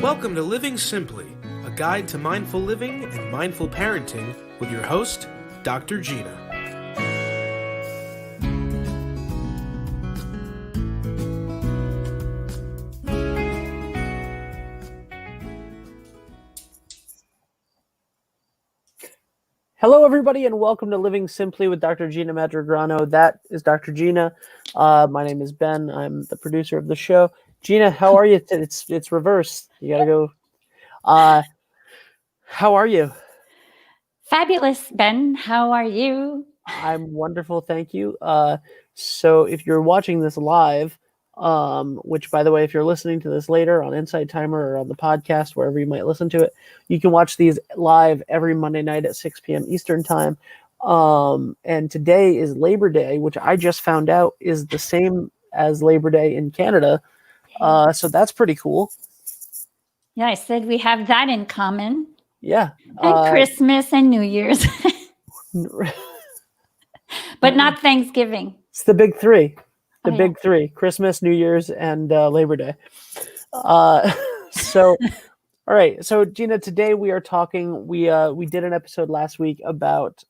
Welcome to Living Simply, a guide to mindful living and mindful parenting with your host, Dr. Gina. Hello, everybody, and welcome to Living Simply with Dr. Gina Madrigrano. That is Dr. Gina. My name is Ben. I'm the producer of the show. Gina, how are you? It's reversed. You gotta go. How are you? Fabulous, Ben. How are you? I'm wonderful, thank you. So if you're watching this live, which, by the way, if you're listening to this later on Inside Timer or on the podcast, wherever you might listen to it, you can watch these live every Monday night at 6 p.m. Eastern Time. And today is Labor Day, which I just found out is the same as Labor Day in Canada. So that's pretty cool. Yeah, I said we have that in common. Yeah. And Christmas and New Year's. But not Thanksgiving. It's the big three. Big three: Christmas, New Year's, and Labor Day. So, all right. So, Gina, today we are talking. We did an episode last week about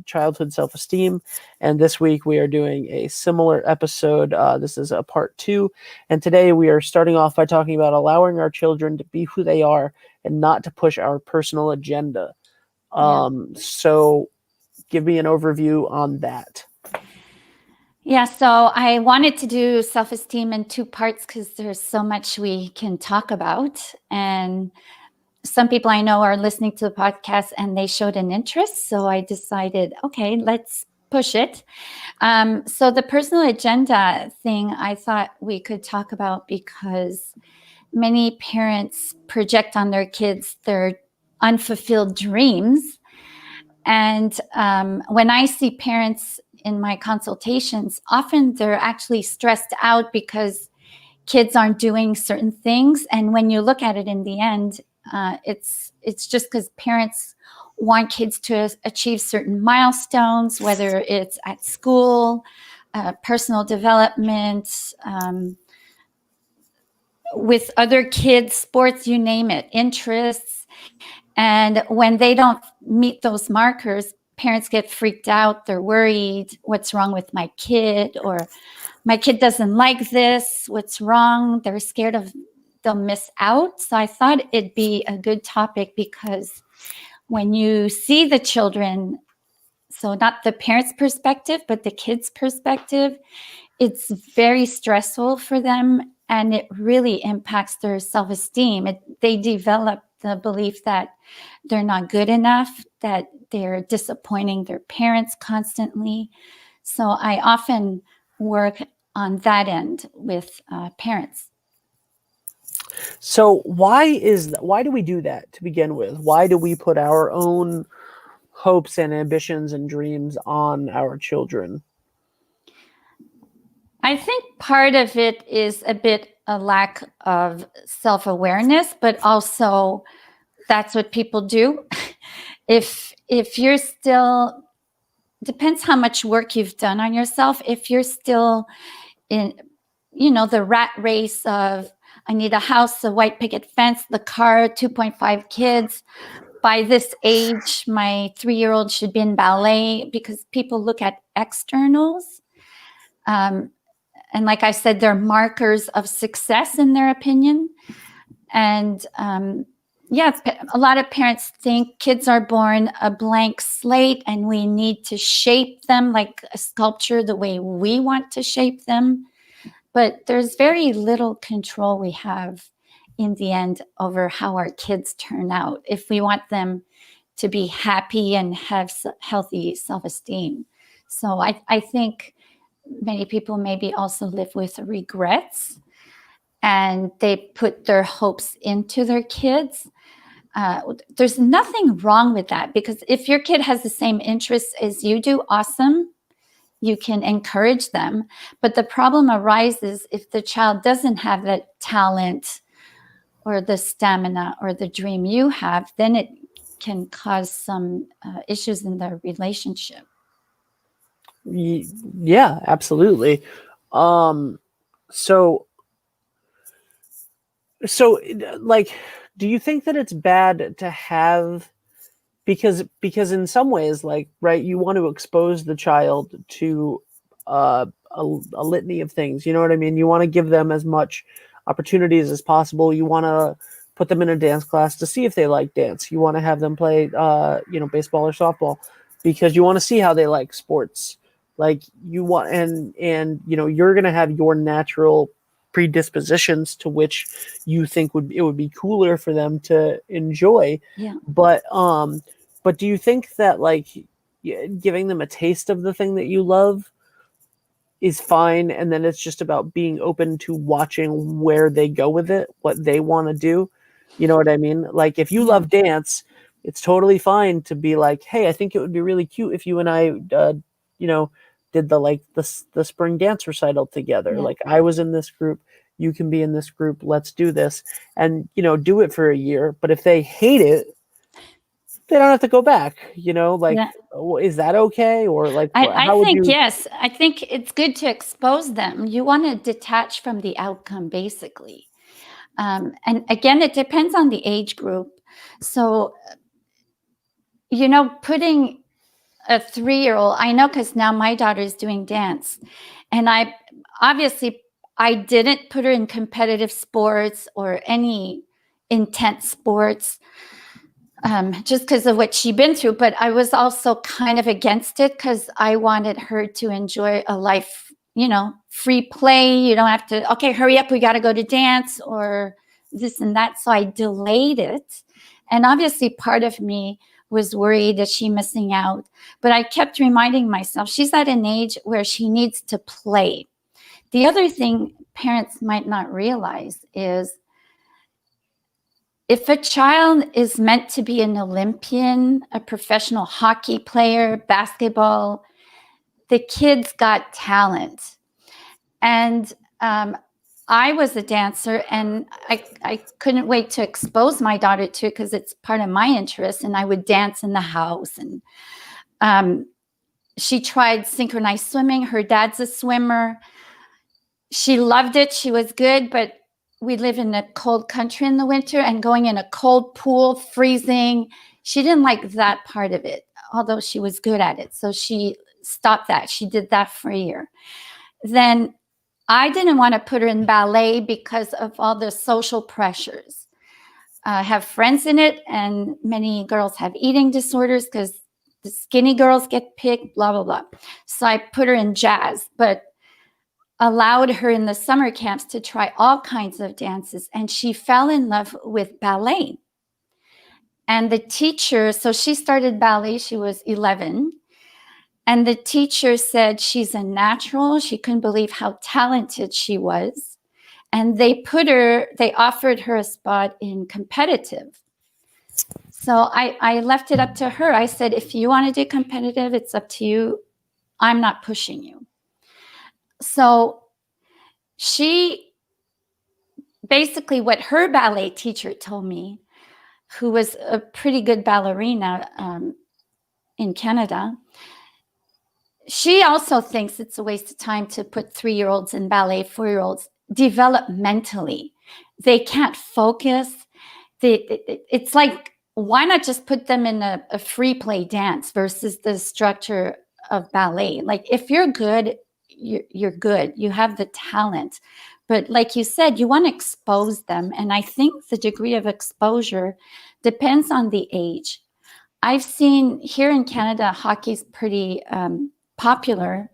childhood self-esteem, and this week we are doing a similar episode. This is a part 2, and today we are starting off by talking about allowing our children to be who they are and not to push our personal agenda. So, give me an overview on that. Yeah, so I wanted to do self-esteem in 2 parts because there's so much we can talk about. And some people I know are listening to the podcast and they showed an interest. So I decided, okay, let's push it. So the personal agenda thing I thought we could talk about because many parents project on their kids their unfulfilled dreams. And when I see parents in my consultations, often they're actually stressed out because kids aren't doing certain things. And when you look at it in the end, it's just because parents want kids to achieve certain milestones, whether it's at school, personal development, with other kids, sports, you name it, interests. And when they don't meet those markers, parents get freaked out. They're worried, what's wrong with my kid? Or my kid doesn't like this. What's wrong? They're scared of they'll miss out. So I thought it'd be a good topic because when you see the children, so not the parents' perspective, but the kids' perspective, it's very stressful for them and it really impacts their self-esteem. They develop the belief that they're not good enough, that they're disappointing their parents constantly. So I often work on that end with parents. So why do we do that to begin with? Why do we put our own hopes and ambitions and dreams on our children? I think part of it is a bit a lack of self-awareness, but also that's what people do. If you're still, depends how much work you've done on yourself. If you're still in, the rat race of, I need a house, a white picket fence, the car, 2.5 kids. By this age, my 3-year-old should be in ballet, because people look at externals. And like I said, they're markers of success in their opinion. And a lot of parents think kids are born a blank slate and we need to shape them like a sculpture the way we want to shape them. But there's very little control we have in the end over how our kids turn out if we want them to be happy and have healthy self-esteem. So I think many people maybe also live with regrets and they put their hopes into their kids. There's nothing wrong with that, because if your kid has the same interests as you do, awesome. You can encourage them. But the problem arises if the child doesn't have that talent or the stamina or the dream you have, then it can cause some issues in the relationship. Yeah, absolutely. So So, like, do you think that it's bad to have, because in some ways, like, right, you want to expose the child to a litany of things. You know what I mean? You want to give them as much opportunities as possible. You want to put them in a dance class to see if they like dance. You want to have them play, baseball or softball, because you want to see how they like sports. Like, you want, and you're going to have your natural predispositions to which you think it would be cooler for them to enjoy. Yeah. But do you think that, like, giving them a taste of the thing that you love is fine, and then it's just about being open to watching where they go with it, what they want to do? You know what I mean? Like, if you Yeah. love dance, it's totally fine to be like, hey, I think it would be really cute if you and I, did the spring dance recital together. Yeah. Like, I was in this group, you can be in this group, let's do this, and do it for a year. But if they hate it, they don't have to go back. Like, Yeah. is that okay? Or, like, I how would think, you? yes. I think it's good to expose them. You want to detach from the outcome, basically. And again, it depends on the age group. So, putting a 3-year-old, I know, because now my daughter is doing dance. And I didn't put her in competitive sports or any intense sports, just because of what she'd been through. But I was also kind of against it because I wanted her to enjoy a life, free play. You don't have to, okay, hurry up, we got to go to dance or this and that. So I delayed it. And obviously part of me was worried that she's missing out. But I kept reminding myself, she's at an age where she needs to play. The other thing parents might not realize is, if a child is meant to be an Olympian, a professional hockey player, basketball, the kid's got talent. And I was a dancer, and I couldn't wait to expose my daughter to it because it's part of my interest. And I would dance in the house. And she tried synchronized swimming. Her dad's a swimmer. She loved it. She was good, but we live in a cold country in the winter, and going in a cold pool, freezing, she didn't like that part of it, although she was good at it. So she stopped that. She did that for a year. Then I didn't want to put her in ballet because of all the social pressures. I have friends in it, and many girls have eating disorders because the skinny girls get picked, blah, blah, blah. So I put her in jazz, but allowed her in the summer camps to try all kinds of dances. And she fell in love with ballet. And the teacher, so she started ballet, she was 11. And the teacher said she's a natural. She couldn't believe how talented she was. And they offered her a spot in competitive. So I left it up to her. I said, if you want to do competitive, it's up to you. I'm not pushing you. So she, basically what her ballet teacher told me, who was a pretty good ballerina in Canada, she also thinks it's a waste of time to put 3-year-olds in ballet, 4-year-olds. Developmentally, they can't focus. It's like, why not just put them in a free play dance versus the structure of ballet? Like, if you're good, you're good. You have the talent. But like you said, you want to expose them. And I think the degree of exposure depends on the age. I've seen here in Canada, hockey's pretty popular.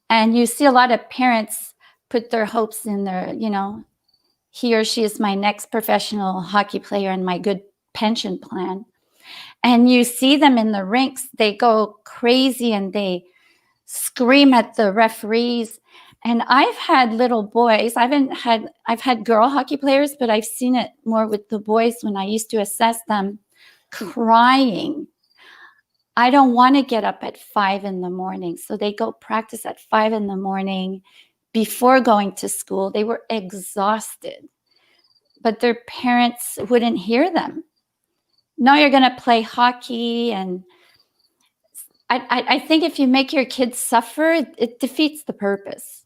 And you see a lot of parents put their hopes in their, he or she is my next professional hockey player and my good pension plan. And you see them in the rinks, they go crazy and they scream at the referees. And I've had little boys, I've had girl hockey players, but I've seen it more with the boys when I used to assess them, crying. I don't want to get up at 5 a.m. So they go practice at 5 a.m. before going to school. They were exhausted, but their parents wouldn't hear them. No, you're going to play hockey. And I think if you make your kids suffer, it defeats the purpose.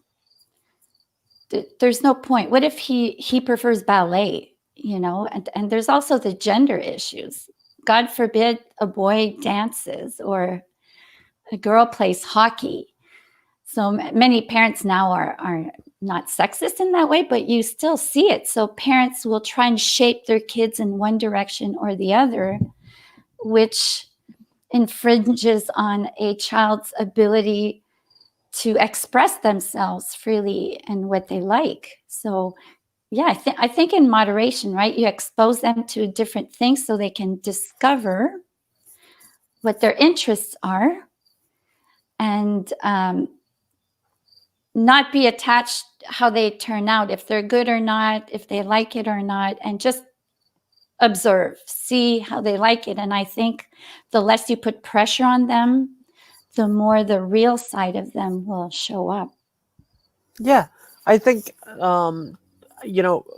there's no point. What if he prefers ballet, and there's also the gender issues. God forbid a boy dances or a girl plays hockey. So many parents now are not sexist in that way, but you still see it. So parents will try and shape their kids in one direction or the other, which infringes on a child's ability to express themselves freely and what they like. So yeah, I think in moderation, right? You expose them to different things so they can discover what their interests are, and not be attached how they turn out, if they're good or not, if they like it or not, and just observe, see how they like it. And I think the less you put pressure on them, the more the real side of them will show up. Yeah, I think,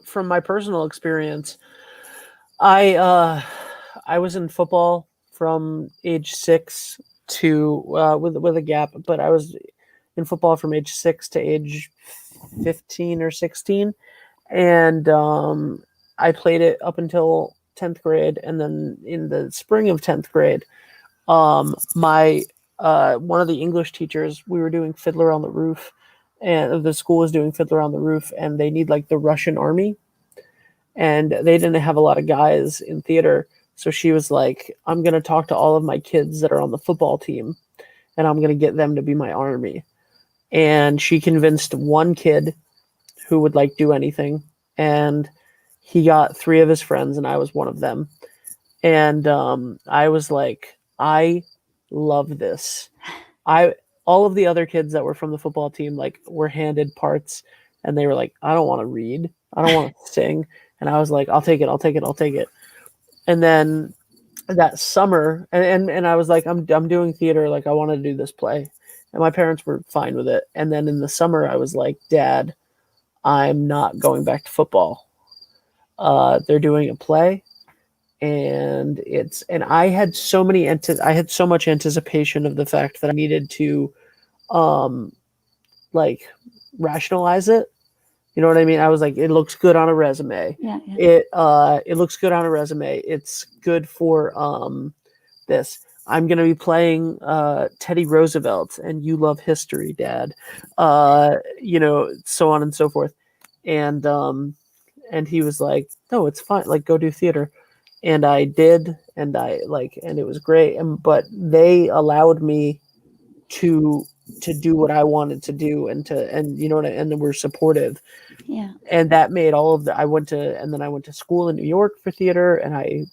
from my personal experience, I was in football from age 6 to with a gap, but I was in football from age 6 to age 15 or 16, and I played it up until 10th grade, and then in the spring of 10th grade, my one of the English teachers, we were doing Fiddler on the Roof, and the school was doing Fiddler on the Roof, and they need like the Russian army, and they didn't have a lot of guys in theater. So she was like, I'm going to talk to all of my kids that are on the football team, and I'm going to get them to be my army. And she convinced one kid who would like do anything, and he got 3 of his friends, and I was one of them. And I was like, I love this. All of the other kids that were from the football team like were handed parts, and they were like, I don't want to read, I don't want to sing. And I was like, I'll take it. And then that summer, and I was like, I'm doing theater, like I want to do this play. And my parents were fine with it. And then in the summer, I was like, Dad, I'm not going back to football. They're doing a play, and I had so much anticipation of the fact that I needed to, like rationalize it. You know what I mean? I was like, it looks good on a resume. Yeah, yeah. It looks good on a resume. It's good for this. I'm going to be playing Teddy Roosevelt, and you love history, Dad. So on and so forth. And he was like, no, it's fine. Like, go do theater. And I did, and it was great. But they allowed me to do what I wanted to do, and they were supportive. Yeah. And that made all of I went to school in New York for theater, and I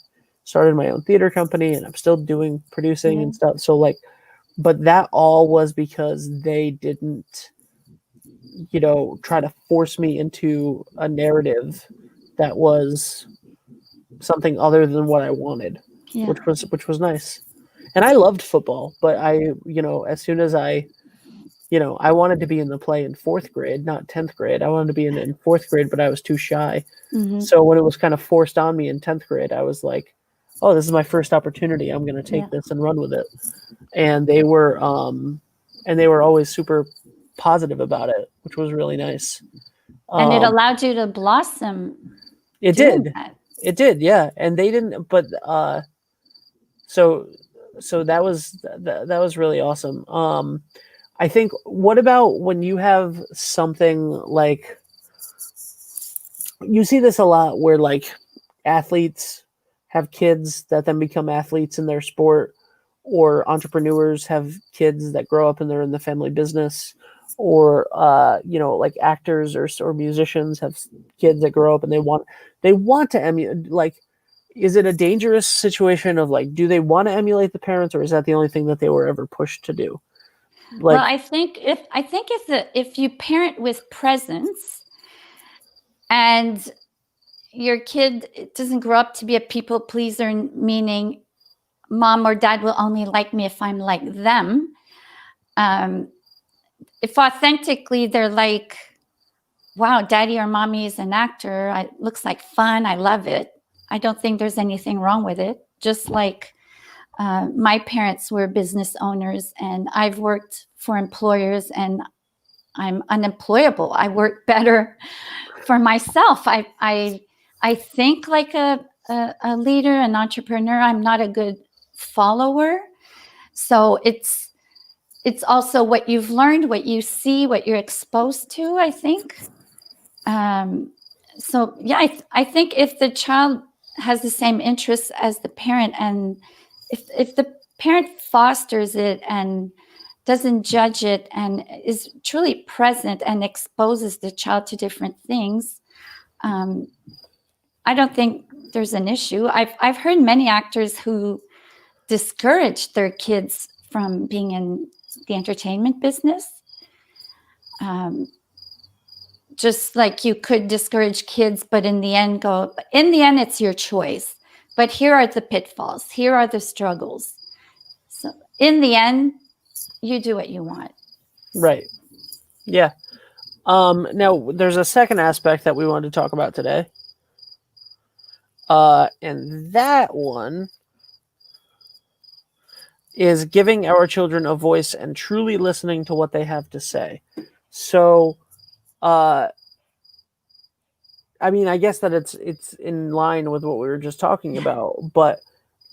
started my own theater company, and I'm still doing producing and stuff. So but that all was because they didn't, try to force me into a narrative that was something other than what I wanted, which was nice. And I loved football, but as soon as I wanted to be in the play in 4th grade, not 10th grade. I wanted to be in 4th grade, but I was too shy. Mm-hmm. So when it was kind of forced on me in 10th grade, I was like, oh, this is my first opportunity. I'm going to take this and run with it. And they were always super positive about it, which was really nice. And it allowed you to blossom. It did. Yeah. And they didn't, but, so that was really awesome. I think, what about when you have something like, you see this a lot where like athletes have kids that then become athletes in their sport, or entrepreneurs have kids that grow up and they're in the family business, or like actors or musicians have kids that grow up and they want to emulate. Like, is it a dangerous situation of like, do they want to emulate the parents, or is that the only thing that they were ever pushed to do? Well, I think if you parent with presence, and your kid doesn't grow up to be a people pleaser, meaning mom or dad will only like me if I'm like them. If authentically they're like, wow, daddy or mommy is an actor, it looks like fun, I love it, I don't think there's anything wrong with it. Just like my parents were business owners, and I've worked for employers, and I'm unemployable. I work better for myself. I think like a leader, an entrepreneur. I'm not a good follower. So it's also what you've learned, what you see, what you're exposed to, I think. So yeah, I think if the child has the same interests as the parent, and if the parent fosters it and doesn't judge it and is truly present and exposes the child to different things, I don't think there's an issue. I've heard many actors who discourage their kids from being in the entertainment business. Just like you could discourage kids, but in the end it's your choice. But here are the pitfalls. Here are the struggles. So in the end, you do what you want. Right. Yeah. Now there's a second aspect that we wanted to talk about today. And that one is giving our children a voice and truly listening to what they have to say. So, I mean, I guess that it's in line with what we were just talking about, but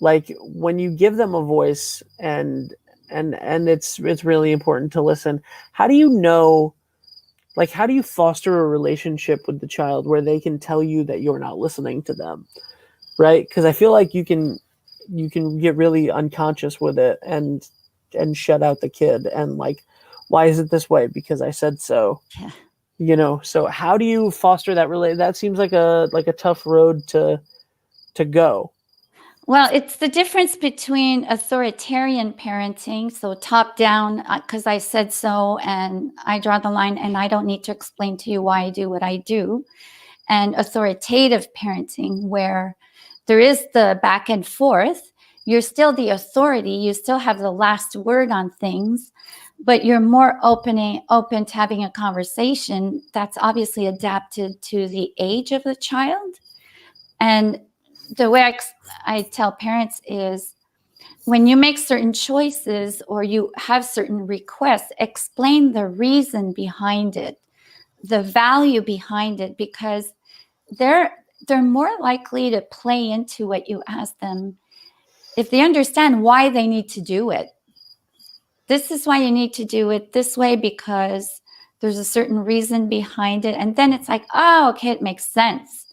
like when you give them a voice and it's really important to listen, how do you know, like, how do you foster a relationship with the child where they can tell you that you're not listening to them? Right? Because I feel like you can get really unconscious with it and shut out the kid and like, why is it this way? Because I said so. Yeah. You know, so how do you foster that that seems like a tough road to go. Well, it's the difference between authoritarian parenting, so top down, because I said so and I draw the line and I don't need to explain to you why I do what I do, and authoritative parenting, where there is the back and forth. You're still the authority. You still have the last word on things, but you're more open to having a conversation that's obviously adapted to the age of the child. And the way I tell parents is, when you make certain choices or you have certain requests, explain the reason behind it, the value behind it, because they're more likely to play into what you ask them if they understand why they need to do it. This is why you need to do it this way because there's a certain reason behind it. And then it's like, oh, okay, it makes sense,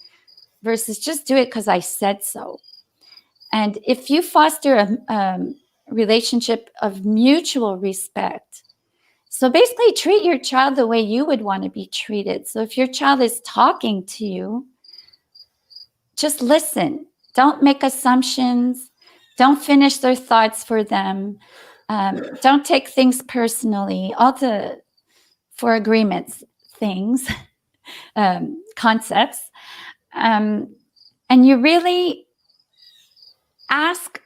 versus just do it because I said so. And if you foster a relationship of mutual respect, so basically treat your child the way you would want to be treated. So if your child is talking to you, just listen. Don't make assumptions. Don't finish their thoughts for them. Don't take things personally. All the for agreements things, concepts. And you really ask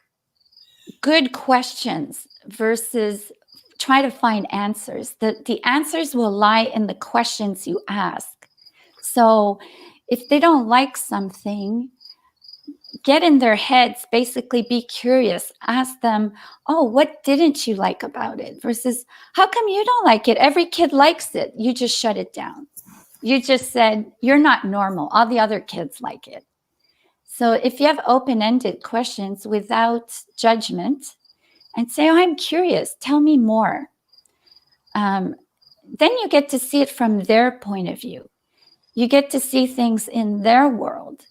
good questions versus try to find answers. The answers will lie in the questions you ask. So if they don't like something, get in their heads, basically be curious, ask them, oh, what didn't you like about it? Versus, how come you don't like it? Every kid likes it. You just shut it down. You just said, you're not normal. All the other kids like it. So if you have open-ended questions without judgment and say, oh, I'm curious, tell me more. Then you get to see it from their point of view. You get to see things in their world.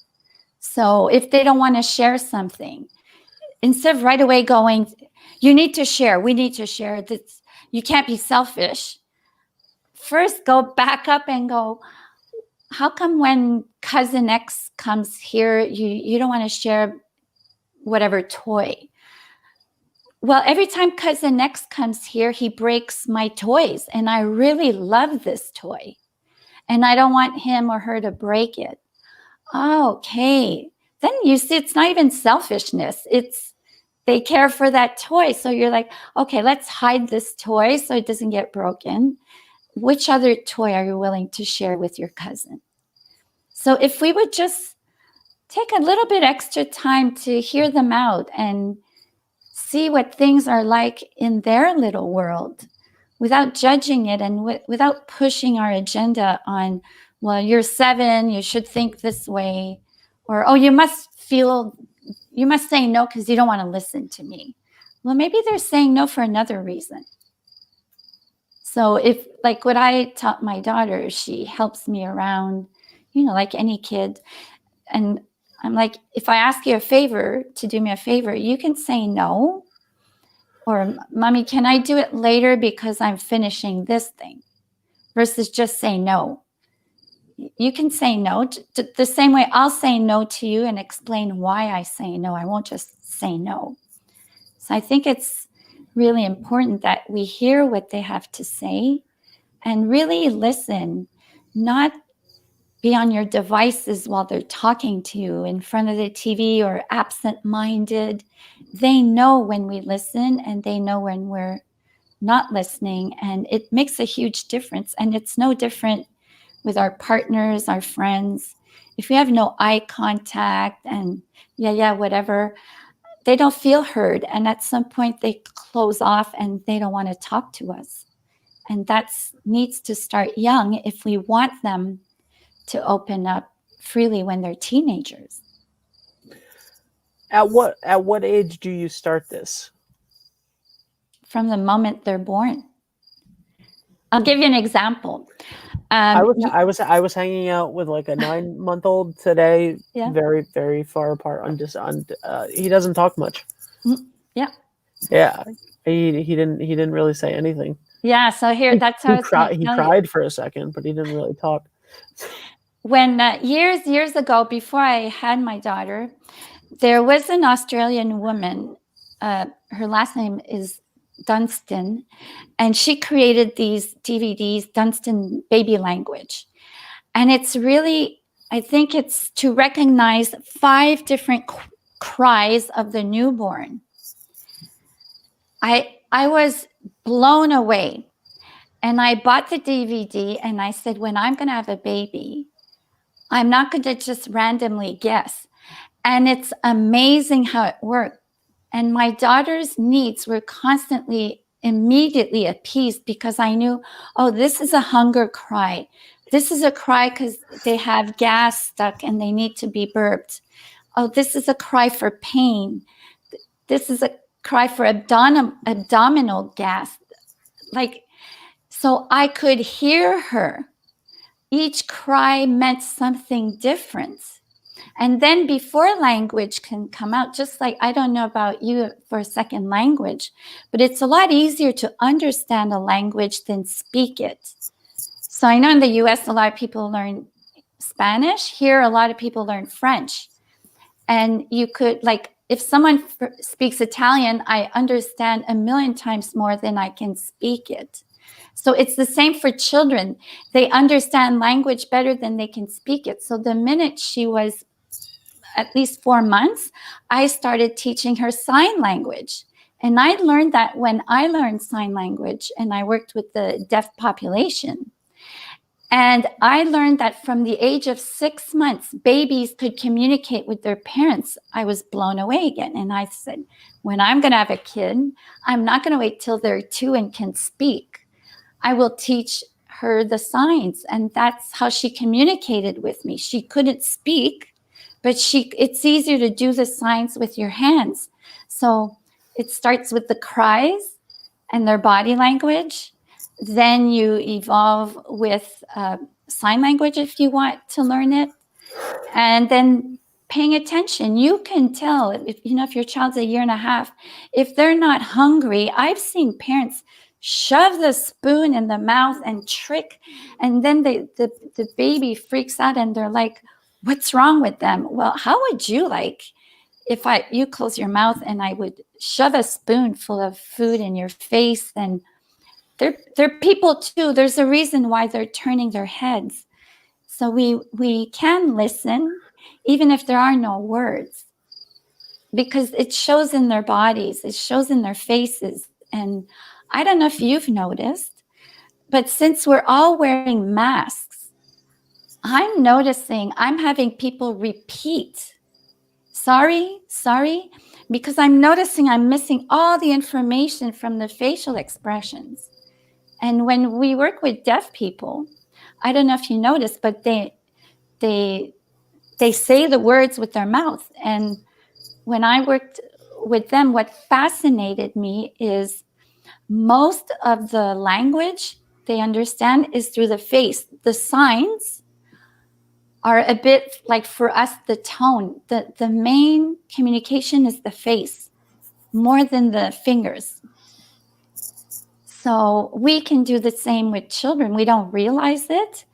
So if they don't want to share something, instead of right away going, you need to share, we need to share, this, you can't be selfish. First, go back up and go, how come when cousin X comes here, you don't want to share whatever toy? Well, every time cousin X comes here, he breaks my toys, and I really love this toy, and I don't want him or her to break it. Oh, okay. Then you see, it's not even selfishness. It's they care for that toy. So you're like, okay, let's hide this toy so it doesn't get broken. Which other toy are you willing to share with your cousin? So if we would just take a little bit extra time to hear them out and see what things are like in their little world, without judging it and without pushing our agenda on, well, you're 7, you should think this way, or, oh, you must say no because you don't want to listen to me. Well, maybe they're saying no for another reason. So if, like what I taught my daughter, she helps me around, like any kid. And I'm like, if I ask you a favor, to do me a favor, you can say no. Or, Mommy, can I do it later because I'm finishing this thing? Versus just say no. You can say no the same way I'll say no to you and explain why I say no. I won't just say no. So I think it's really important that we hear what they have to say and really listen, not be on your devices while they're talking to you in front of the TV or absent-minded. They know when we listen and they know when we're not listening, and it makes a huge difference. And it's no different with our partners, our friends. If we have no eye contact and whatever, they don't feel heard. And at some point they close off and they don't want to talk to us. And that needs to start young if we want them to open up freely when they're teenagers. At what age do you start this? From the moment they're born. I'll give you an example. I was hanging out with like a 9-month-old today, very, very far apart. He doesn't talk much. Yeah. Yeah. He didn't really say anything. Yeah. So here, that's how he cried for a second, but he didn't really talk. When years ago, before I had my daughter, there was an Australian woman. Her last name is Dunstan, and she created these DVDs, Dunstan Baby Language. And it's really, I think it's to recognize 5 different cries of the newborn. I was blown away. And I bought the DVD and I said, when I'm going to have a baby, I'm not going to just randomly guess. And it's amazing how it worked. And my daughter's needs were immediately appeased because I knew, oh, this is a hunger cry. This is a cry because they have gas stuck and they need to be burped. Oh, this is a cry for pain. This is a cry for abdominal gas. So I could hear her. Each cry meant something different. And then before language can come out, just like, I don't know about you for a second language, but it's a lot easier to understand a language than speak it. So I know in the US, a lot of people learn Spanish. Here, a lot of people learn French. And you could, if someone speaks Italian, I understand 1,000,000 times more than I can speak it. So it's the same for children. They understand language better than they can speak it. So the minute she was at least 4 months, I started teaching her sign language. And I learned that when I learned sign language and I worked with the deaf population. And I learned that from the age of 6 months, babies could communicate with their parents. I was blown away again. And I said, when I'm going to have a kid, I'm not going to wait till they're 2 and can speak. I will teach her the signs. And that's how she communicated with me. She couldn't speak, but it's easier to do the signs with your hands. So it starts with the cries and their body language. Then you evolve with sign language if you want to learn it. And then paying attention. You can tell if your child's 1.5 years, if they're not hungry. I've seen parents shove the spoon in the mouth and trick, and then the baby freaks out and they're like, what's wrong with them? Well, how would you like if you close your mouth and I would shove a spoonful of food in your face? And they're people too. There's a reason why they're turning their heads. So we can listen even if there are no words, because it shows in their bodies, it shows in their faces. And I don't know if you've noticed, but since we're all wearing masks, I'm noticing I'm having people repeat, sorry, because I'm noticing I'm missing all the information from the facial expressions. And when we work with deaf people, I don't know if you noticed, but they say the words with their mouth. And when I worked with them, what fascinated me is most of the language they understand is through the face. The signs are a bit like, for us, the tone. The main communication is the face more than the fingers. So we can do the same with children. We don't realize it,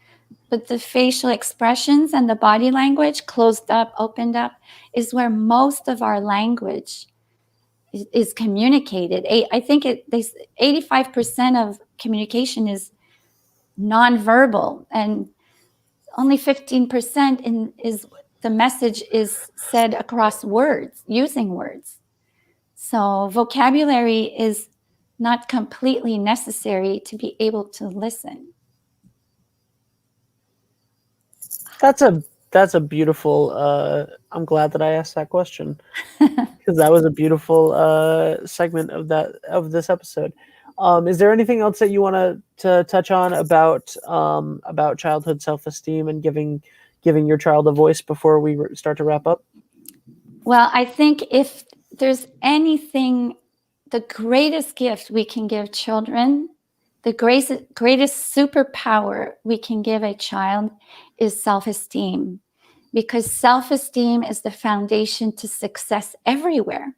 but the facial expressions and the body language, closed up, opened up, is where most of our language is communicated. I think 85% of communication is nonverbal, and only 15% is the message is said across words, using words. So vocabulary is not completely necessary to be able to listen. That's a beautiful. I'm glad that I asked that question, because that was a beautiful segment of this episode. Is there anything else that you want to touch on about childhood self-esteem and giving your child a voice before we start to wrap up? Well, I think if there's anything, the greatest gift we can give children, the greatest superpower we can give a child is self-esteem, because self-esteem is the foundation to success everywhere,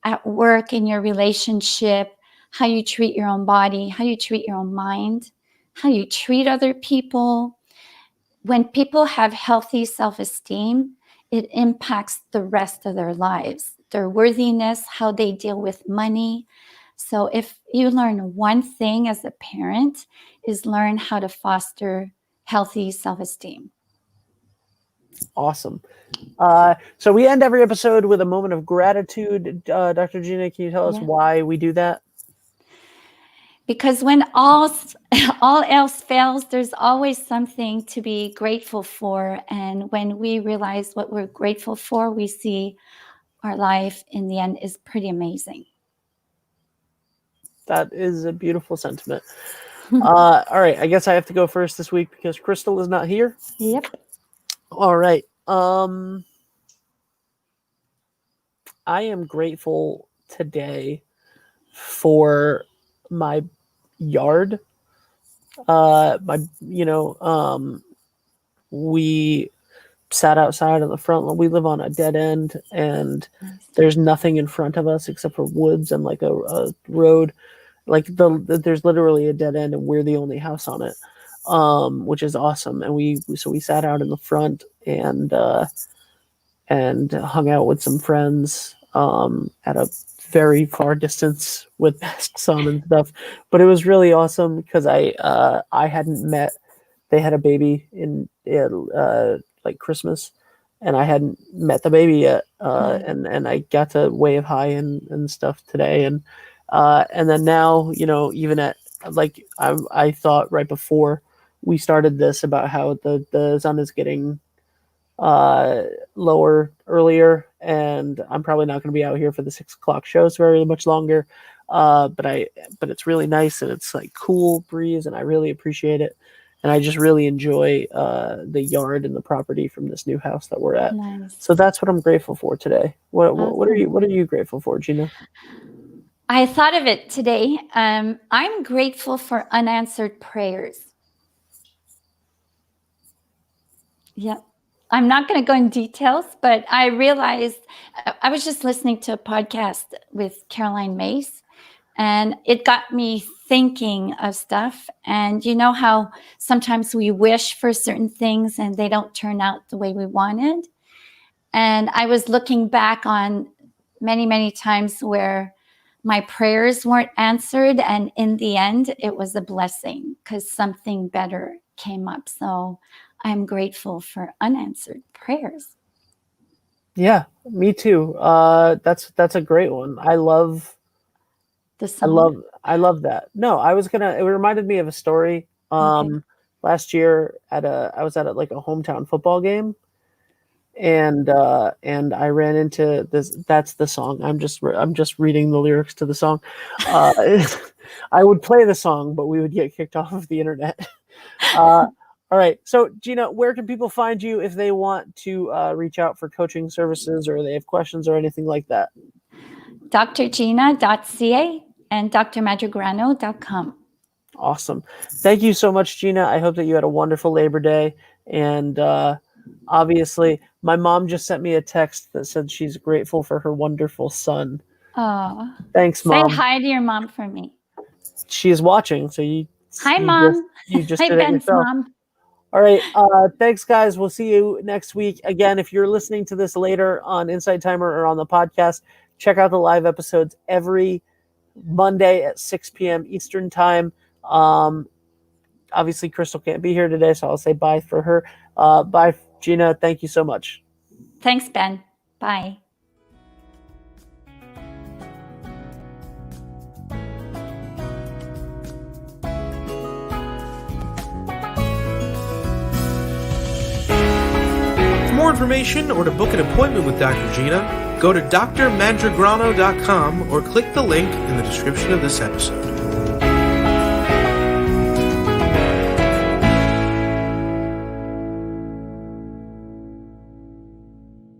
at work, in your relationship, how you treat your own body, how you treat your own mind, how you treat other people. When people have healthy self-esteem, it impacts the rest of their lives, their worthiness, how they deal with money. So if you learn one thing as a parent, is learn how to foster healthy self-esteem. Awesome. So we end every episode with a moment of gratitude. Dr. Gina, can you tell us why we do that? Because when all else fails, there's always something to be grateful for. And when we realize what we're grateful for, we see our life in the end is pretty amazing. That is a beautiful sentiment. All right, I guess I have to go first this week because Crystal is not here. Yep. All right. I am grateful today for my yard. We sat outside on the front. We live on a dead end, and there's nothing in front of us except for woods and like a road. Like there's literally a dead end, and we're the only house on it, which is awesome. And we sat out in the front and hung out with some friends at a very far distance with masks on and stuff. But it was really awesome because I hadn't met. They had a baby in like Christmas, and I hadn't met the baby yet. And I got to wave hi and stuff today, and then now, even at like I thought right before we started this about how the sun is getting lower earlier, and I'm probably not going to be out here for the 6 o'clock shows very much longer. But it's really nice, and it's like cool breeze, and I really appreciate it. And I just really enjoy the yard and the property from this new house that we're at. Nice. So that's what I'm grateful for today. What are you grateful for, Gina? I thought of it today. I'm grateful for unanswered prayers. Yeah. I'm not going to go in details, but I realized I was just listening to a podcast with Caroline Mace, and it got me thinking of stuff. And you know how sometimes we wish for certain things and they don't turn out the way we wanted? And I was looking back on many, many times where my prayers weren't answered, and in the end, it was a blessing because something better came up. So I'm grateful for unanswered prayers. Yeah, me too. That's a great one. I love the song. I love that. No, it reminded me of a story. Last year I was at like a hometown football game, and I ran into this. That's the song. I'm just reading the lyrics to the song. I would play the song, but we would get kicked off of the internet. All right. So, Gina, where can people find you if they want to reach out for coaching services or they have questions or anything like that? drgina.ca and drmadragrano.com. Awesome. Thank you so much, Gina. I hope that you had a wonderful Labor Day. And obviously, my mom just sent me a text that said she's grateful for her wonderful son. Oh, Thanks, Mom. say hi to your mom for me. She is watching, so Hi, Mom. You just Hi, did it Ben's yourself. mom. All right. Thanks, guys. We'll see you next week. Again, if you're listening to this later on Inside Timer or on the podcast, check out the live episodes every Monday at 6 p.m. Eastern Time. Obviously, Crystal can't be here today, so I'll say bye for her. Bye, Gina. Thank you so much. Thanks, Ben. Bye. For more information or to book an appointment with Dr. Gina, go to drmadragrano.com or click the link in the description of this episode.